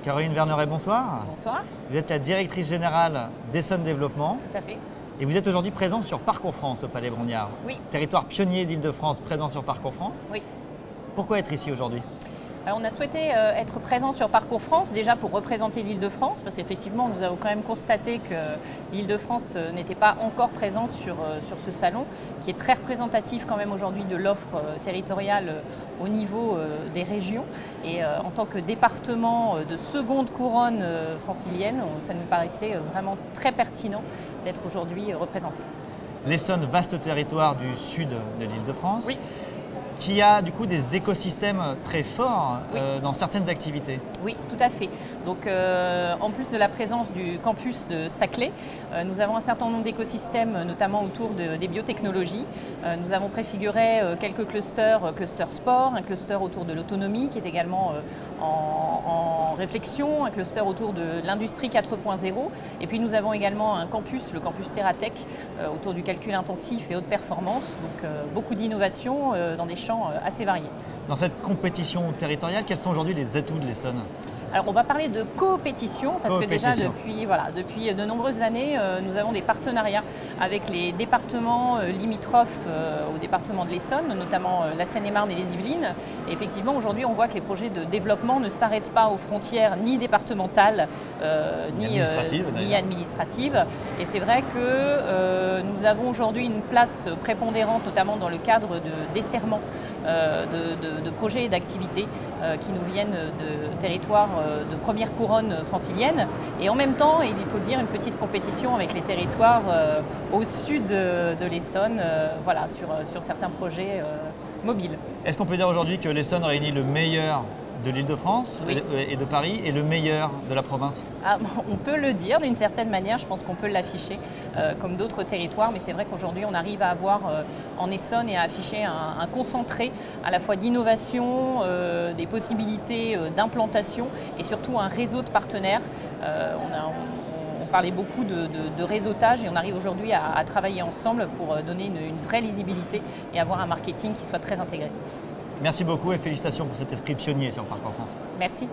Caroline Verneret, bonsoir. Bonsoir. Vous êtes la directrice générale d'Essonne Développement. Tout à fait. Et vous êtes aujourd'hui présente sur Parcours France au Palais Brongniart. Oui. Territoire pionnier d'Île-de-France présent sur Parcours France. Oui. Pourquoi être ici aujourd'hui? Alors, on a souhaité être présent sur Parcours France, déjà pour représenter l'Île-de-France, parce qu'effectivement, nous avons quand même constaté que l'Île-de-France n'était pas encore présente sur ce salon, qui est très représentatif quand même aujourd'hui de l'offre territoriale au niveau des régions. Et en tant que département de seconde couronne francilienne, ça nous paraissait vraiment très pertinent d'être aujourd'hui représenté. L'Essonne, vaste territoire du sud de l'Île-de-France. Oui. Qui a du coup des écosystèmes très forts Oui. Dans certaines activités. Oui, tout à fait. Donc, en plus de la présence du campus de Saclay, nous avons un certain nombre d'écosystèmes, notamment autour des biotechnologies. Nous avons préfiguré quelques clusters, cluster sport, un cluster autour de l'autonomie qui est également en réflexion, un cluster autour de l'industrie 4.0. Et puis nous avons également un campus, le campus Terratech, autour du calcul intensif et haute performance. Donc, beaucoup d'innovations dans des champs assez variés. Dans cette compétition territoriale, quels sont aujourd'hui les atouts de l'Essonne? Alors, on va parler de coopétition parce que déjà depuis de nombreuses années, nous avons des partenariats avec les départements limitrophes au département de l'Essonne, notamment la Seine-et-Marne et les Yvelines. Et effectivement, aujourd'hui, on voit que les projets de développement ne s'arrêtent pas aux frontières ni départementales ni administratives. Et c'est vrai que nous avons aujourd'hui une place prépondérante, notamment dans le cadre de desserrement de projets et d'activités qui nous viennent de territoires de première couronne francilienne, et en même temps, il faut le dire, une petite compétition avec les territoires au sud de l'Essonne, voilà, sur certains projets mobiles. Est-ce qu'on peut dire aujourd'hui que l'Essonne réunit le meilleur de l'Île-de-France et de Paris et le meilleur de la province? On peut le dire d'une certaine manière, je pense qu'on peut l'afficher comme d'autres territoires, mais c'est vrai qu'aujourd'hui on arrive à avoir en Essonne et à afficher un concentré à la fois d'innovation, des possibilités d'implantation et surtout un réseau de partenaires. On parlait beaucoup de réseautage et on arrive aujourd'hui à travailler ensemble pour donner une vraie lisibilité et avoir un marketing qui soit très intégré. Merci beaucoup et félicitations pour cet esprit pionnier sur Parcours France. Merci.